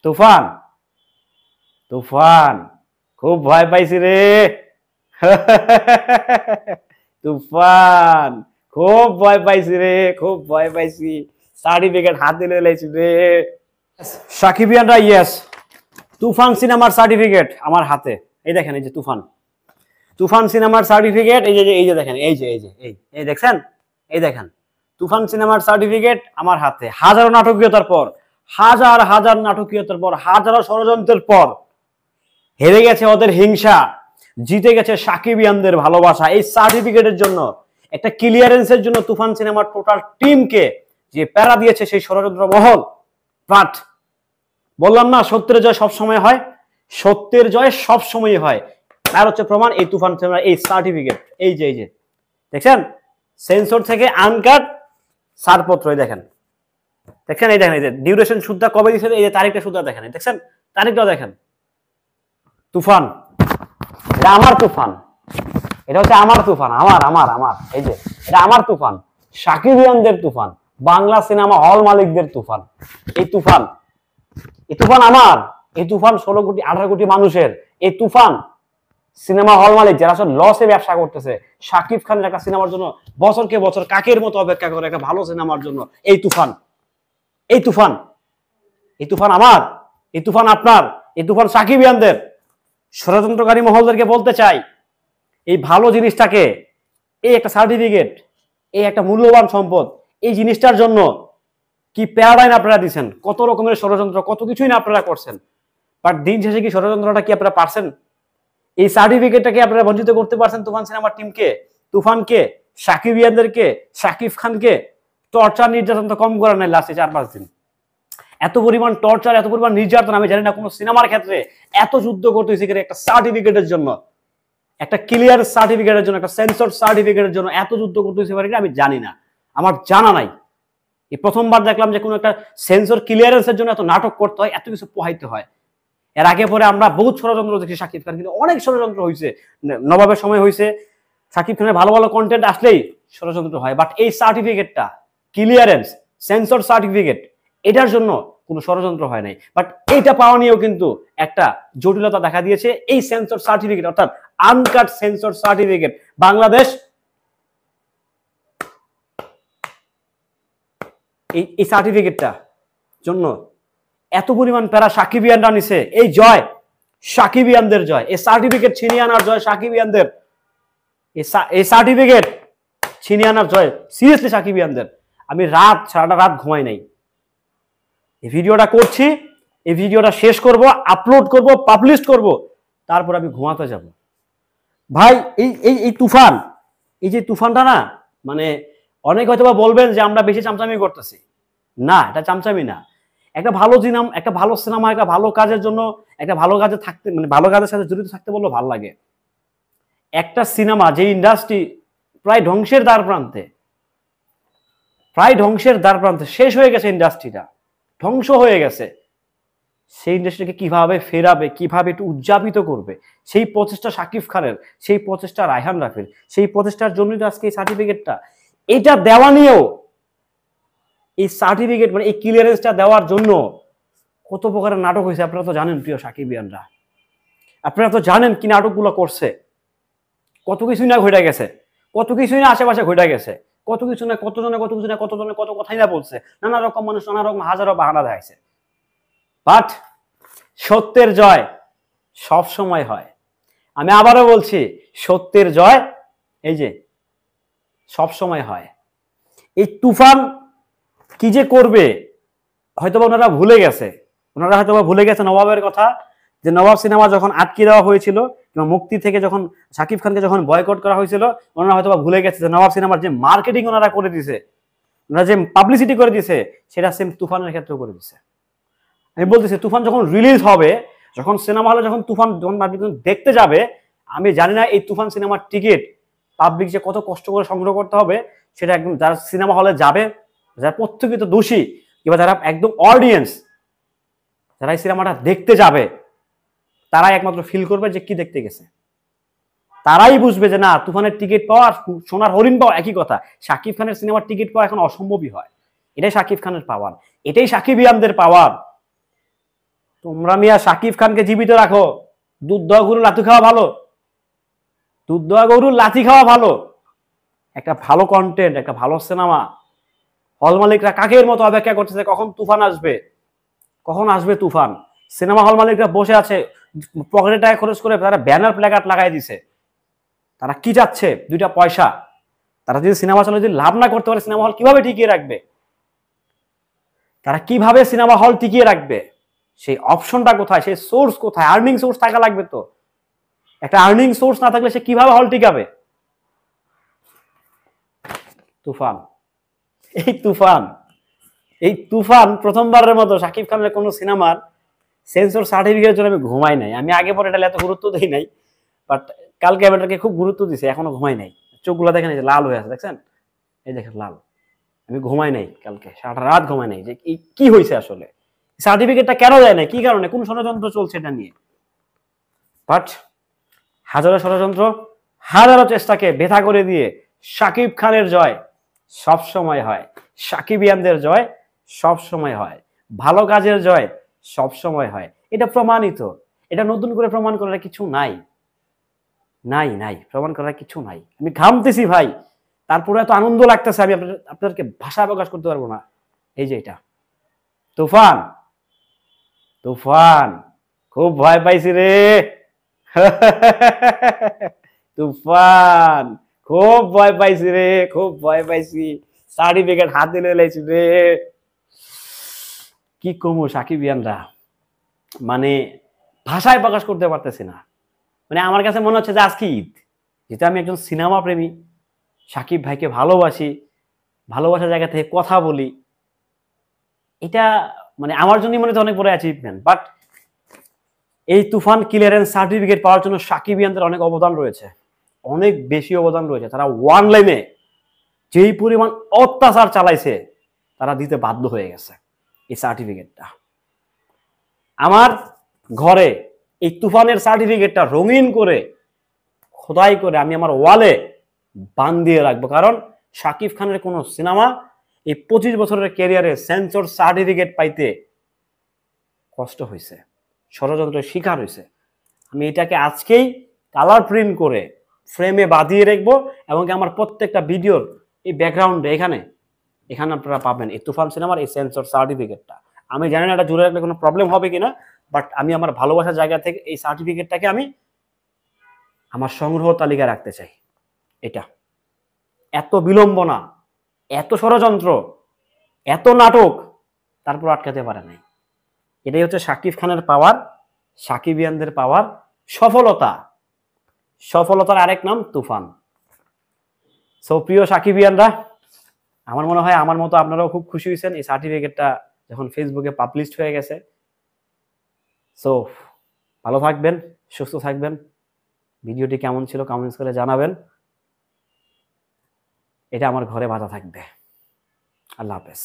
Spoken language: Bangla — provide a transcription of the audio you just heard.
তুফান, তুফান খুব ভয় পাইছি রে। তুফান খুব ভয় পাইছি রে, খুব ভয় পাইছি। সার্টিফিকেট হাতে নিয়ে লাইছি রে। সাকিবিয়ানরা ইয়েস, তুফান সিনেমার সার্টিফিকেট আমার হাতে। এই দেখেন, এই যে তুফান, তুফান সিনেমার সার্টিফিকেট। এই যে দেখেন, এই দেখছেন, এই দেখেন তুফান সিনেমার সার্টিফিকেট আমার হাতে। হাজারো নাটকীয়তার পর, হাজার হাজার নাটকীয়তার পর, হাজারো ষড়যন্ত্রের পর হেরে গেছে ওদের হিংসা, জিতে গেছে সাকিবিয়ানদের ভালোবাসা। এই সার্টিফিকেটের জন্য, একটা ক্লিয়ারেন্সের জন্য তুফান সিনেমার টোটাল টিমকে যে প্যারা দিয়েছে সেই ষড়যন্ত্র মহল। বাট বললাম না, সত্যের জয় সব সময় হয়, সত্যের জয় সব সময় হয়। আর হচ্ছে প্রমাণ এই তুফান সিনেমার এই সার্টিফিকেট। এই যে দেখছেন, সেন্সর থেকে আনকাট ছাড়পত্র। এই দেখেন, দেখেন, এই দেখেন, এই যে ডিউরেশন সুদ্ধা কবে দিয়েছে, এই যে তারিখটা সুদ্ধা দেখেন, দেখছেন তারিখটাও দেখেন। তুফান, এটা আমার তুফান, এটা হচ্ছে আমার তুফান, আমার আমার আমার এই যে এটা আমার তুফান, সাকিবিয়ানদের তুফান, বাংলা সিনেমা হল মালিকদের তুফান। এই তুফান, এই তুফান আমার, এই তুফান 16 কোটি 18 কোটি মানুষের। এই তুফান সিনেমা হল মালিক যারা আসলে লসে ব্যবসা করতেছে, শাকিব খানের একটা সিনেমার জন্য বছরকে বছর কাকের মতো অপেক্ষা করে একটা ভালো সিনেমার জন্য। এই তুফান, এই তুফান, এই তুফান আমার, এই তুফান আপনার, এই তুফান সাকিবিয়ানদের। ষড়যন্ত্রকারী মহলদেরকে বলতে চাই, এই ভালো জিনিসটাকে, এই একটা সার্টিফিকেট, এই একটা মূল্যবান সম্পদ, এই জিনিসটার জন্য কি প্যারাডাইন আপনারা দিচ্ছেন, কত রকমের ষড়যন্ত্র, কত কিছুই না আপনারা করছেন। বাট দিন শেষে কি ষড়যন্ত্রটা কি আপনারা পারছেন? এই সার্টিফিকেটটাকে আপনারা বঞ্চিত করতে পারছেন তুফান সিনেমার টিমকে, তুফানকে, সাকিবিয়ানদেরকে, শাকিব খানকে। টর্চার নির্যাতন তো কম করার নাই লাস্টে 4-5 দিন। এত পরিমাণ টর্চার, এত পরিমাণ নির্যাতন আমি জানি না কোনো সিনেমার ক্ষেত্রে এত যুদ্ধ করতে হয়েছে একটা সার্টিফিকেটের জন্য, একটা ক্লিয়ার সার্টিফিকেটের জন্য, একটা সেন্সর সার্টিফিকেটের জন্য এত যুদ্ধ করতে হয়েছে আমি জানি না, আমার জানা নাই। এই প্রথমবার দেখলাম যে কোনো একটা সেন্সর ক্লিয়ারেন্সের জন্য এত নাটক করতে হয়, এত কিছু পোহাইতে হয়। এর আগে পরে আমরা বহুত ষড়যন্ত্র দেখি শাকিব খান, কিন্তু অনেক ষড়যন্ত্র হয়েছে, নবাবের সময় হয়েছে, শাকিব খানের ভালো ভালো কন্টেন্ট আসলেই ষড়যন্ত্র হয়। বাট এই সার্টিফিকেটটা, ক্লিয়ারেন্স, সেন্সর সার্টিফিকেট, এটার জন্য কোনো ষড়যন্ত্র হয় নাই। বাট এইটা পাওয়া নিয়েও কিন্তু একটা জটিলতা দেখা দিয়েছে। এই সেন্সর সার্টিফিকেট, অর্থাৎ আনকাট সেন্সর সার্টিফিকেট, বাংলাদেশ এই সার্টিফিকেটটা জন্য এত পরিমাণ প্যারা সাকিবিয়ানরা নিছে। এই জয় সাকিবিয়ানদের জয়, এই সার্টিফিকেট ছিনিয়ে আনার জয় সাকিবিয়ানদের, এই সার্টিফিকেট ছিনিয়ে আনার জয় সিরিয়াসলি সাকিবিয়ানদের। আমি সারাটা রাত ঘুমাই নাই, এই ভিডিওটা করছি, এই ভিডিওটা শেষ করব, আপলোড করব, পাবলিশ করব, তারপর আমি ঘুমাতে যাব। ভাই এই তুফান, এই যে তুফানটা না, মানে অনেক হয়তো বা বলবেন যে আমরা বেশি চামচামি করতেছি। না, এটা চামচামি না। একটা ভালো সিনেমা, একটা ভালো সিনেমা, একটা ভালো কাজের জন্য, একটা ভালো কাজে থাকতে, মানে ভালো কাজের সাথে জড়িত থাকতে বললে ভালো লাগে। একটা সিনেমা, যে ইন্ডাস্ট্রি প্রায় ধ্বংসের দ্বার প্রান্তে, প্রায় ধ্বংসের দ্বার প্রান্তে, শেষ হয়ে গেছে ইন্ডাস্ট্রিটা, ধ্বংস হয়ে গেছে, সেই ইন্ডাস্ট্রিকে কিভাবে ফেরাবে, কিভাবে একটু উদযাপিত করবে, সেই প্রচেষ্টা শাকিব খানের, সেই প্রচেষ্টা রায়হান রাফির, সেই প্রচেষ্টার জন্যই তো আজকে এই সার্টিফিকেটটা। এটা দেওয়া নিয়েও, এই সার্টিফিকেট মানে এই ক্লিয়ারেন্সটা দেওয়ার জন্য কত প্রকারের নাটক হয়েছে আপনারা তো জানেন প্রিয় সাকিবিয়ানরা, আপনারা তো জানেন কি নাটকগুলো করছে, কত কিছুই না ঘটে গেছে, কত কিছুই না আশেপাশে ঘটে গেছে, কত কিছু না, কতজনে কত কিছু না, কতজনে কত কথাই না বলছে, নানা রকম মানুষ নানা রকম হাজারো বাহানা দেখাইছে। বাট সত্যের জয় সব সময় হয়। আমি আবারও বলছি, সত্যের জয় এই যে সব সময় হয়। এই তুফান কি যে করবে হয়তোবা ওনারা ভুলে গেছে, ওনারা হয়তোবা ভুলে গেছে নবাবের কথা, যে নবাব সিনেমা যখন আটকে দেওয়া হয়েছিল কিংবা মুক্তি থেকে যখন শাকিব খানকে যখন বয়কট করা হয়েছিল, ওনারা হয়তোবা ভুলে গেছে যে নবাব সিনেমার যে মার্কেটিং ওনারা করে দিছে, ওনারা যে পাবলিসিটি করে দিছে, সেটা সেম তুফানের ক্ষেত্রেও করে দিছে। আমি বলতেছি তুফান যখন রিলিজ হবে, যখন সিনেমা হলে যখন তুফান যখন দেখতে যাবে, আমি জানি না এই তুফান সিনেমার টিকিট পাবলিক যে কত কষ্ট করে সংগ্রহ করতে হবে, সেটা একদম যারা সিনেমা হলে যাবে, যারা প্রত্যক্ষিত দোষী কিংবা যারা একদম অডিয়েন্স, যারা এই সিনেমাটা দেখতে যাবে, তারাই একমাত্র ফিল করবে যে কি দেখতে গেছে। তারাই বুঝবে যে না, তুফানের টিকিট পাওয়া আর সোনার হরিণ পাওয়া একই কথা। শাকিব খানের সিনেমার টিকিট পাওয়া এখন অসম্ভবই হয়। এটাই শাকিব খানের পাওয়ার, এটাই সাকিবিয়ানদের পাওয়ার। তোমরা মিয়া শাকিব খানকে জীবিত রাখো, দুধ দেওয়া গরুর লাথি খাওয়া ভালো, দুধ দেওয়া গরুর লাথি খাওয়া ভালো। একটা ভালো কন্টেন্ট, একটা ভালো সিনেমা, হল মালিকরা কাকের মতো অপেক্ষা করতেছে কখন তুফান আসবে, কখন আসবে তুফান। সিনেমা হল মালিকরা বসে আছে, পকেটে টাকা খরচ করে তারা ব্যানার প্ল্যাকার্ড লাগাই দিছে। তারা কি চাচ্ছে? দুইটা পয়সা। তারা যদি সিনেমা চলে যদি লাভ না করতে পারে, সিনেমা হল কিভাবে টিকিয়ে রাখবে? তারা কিভাবে সিনেমা হল টিকিয়ে রাখবে? সেই অপশনটা কোথায়? সেই সোর্স কোথায়? আর্নিং সোর্স থাকা লাগবে তো। একটা আর্নিং সোর্স না থাকলে সে কিভাবে হল টিকাবে? তুফান, এই তুফান, এই তুফান প্রথমবারের মতো শাকিব খানের কোন সিনেমার সেন্সর সার্টিফিকেটের জন্য আমি ঘুমাই নাই। আমি আগে পরে এটা এত গুরুত্ব দিই নাই, বাট কালকে আমি এটাকে খুব গুরুত্ব দিছি, এখনো ঘুমাই নাই। চোখগুলো দেখেন, এই যে লাল হয়ে আছে, দেখছেন? এই দেখেন লাল। আমি ঘুমাই নাই কালকে, সারাটা রাত ঘুমাই নাই যে কি হয়েছে আসলে, সার্টিফিকেটটা কেন দেয় না, কি কারণে, কোন ষড়যন্ত্র চলছে এটা নিয়ে। বাট হাজারো ষড়যন্ত্র, হাজারো চেষ্টাকে ব্যথা করে দিয়ে শাকিব খানের জয় সব সময় হয়, সাকিবিয়ানদের জয় সব সময় হয়, ভালো কাজের জয় সব সময় হয়। এটা প্রমাণিত, এটা নতুন করে প্রমাণ করার কিছু নাই, নাই নাই প্রমাণ করার কিছু নাই। আমি ঘামতেছি ভাই, তারপরে এত আনন্দ লাগতেছে, আমি আপনাদেরকে ভাষা প্রকাশ করতে পারবো না। এই যে এটা তুফান, তুফান খুব ভয় পাইছি রে। তুফান খুব ভয় পাইছি রে, খুব ভয় পাইছি। সার্টিফিকেট হাতে নিয়ে লাইছি রে। কি কমু সাকিবিয়ানরা, মানে ভাষায় প্রকাশ করতে পারতেছি না। মানে আমার কাছে মনে হচ্ছে যে আজকে ঈদ, যেহেতু আমি একজন সিনেমা প্রেমী, সাকিব ভাইকে ভালোবাসি, ভালোবাসার জায়গা থেকে কথা বলি, এটা মানে আমার জন্য মনে হচ্ছে অনেক বড় অ্যাচিভমেন্ট। বাট এই তুফান ক্লিয়ারেন্স সার্টিফিকেট পাওয়ার জন্য সাকিবিয়ানদের অনেক অবদান রয়েছে, অনেক বেশি অবদান রয়েছে। তারা ওয়ান লাইনে যেই পরিমাণ অত্যাচার চালাইছে তারা দিতে বাধ্য হয়ে গেছে এই সার্টিফিকেটটা। আমার ঘরে এই তুফানের সার্টিফিকেটটা রঙিন করে খোদাই করে আমি আমার ওয়ালে বান্ধিয়ে রাখবো, কারণ শাকিব খানের কোন সিনেমা এই 25 বছরের ক্যারিয়ারে সেন্সর সার্টিফিকেট পাইতে কষ্ট হয়েছে, ষড়যন্ত্রের শিকার হয়েছে। আমি এটাকে আজকেই কালার প্রিন্ট করে ফ্রেমে বাঁধিয়ে রাখবো, এবং আমার প্রত্যেকটা ভিডিওর এই ব্যাকগ্রাউন্ডে এখানে এখানে আপনারা পাবেন এই তুফান সিনেমার এই সেন্সর সার্টিফিকেটটা। আমি জানি না এটা জুড়ে রাখলে কোনো প্রবলেম হবে কিনা, বাট আমি আমার ভালোবাসার জায়গা থেকে এই সার্টিফিকেটটাকে আমি আমার সংগ্রহ তালিকায় রাখতে চাই। এটা এত বিলম্বনা, এত ষড়যন্ত্র, এত নাটক, তারপর আটকাতে পারে নাই। এটাই হচ্ছে শাকিব খানের পাওয়ার, সাকিবিয়ানদের পাওয়ার, সফলতা। সফলতার আরেক নাম তুফান। সো প্রিয় সাকিবিয়ানরা, আমার মনে হয় আমার মতো আপনারাও খুব খুশি হয়েছেন এই সার্টিফিকেটটা যখন ফেসবুকে পাবলিশড হয়ে গেছে। সো ভালো থাকবেন, সুস্থ থাকবেন। ভিডিওটি কেমন ছিল কমেন্টস করে জানাবেন। এটা আমার ঘরে বাঁধা থাকবে। আল্লাহ হাফেজ।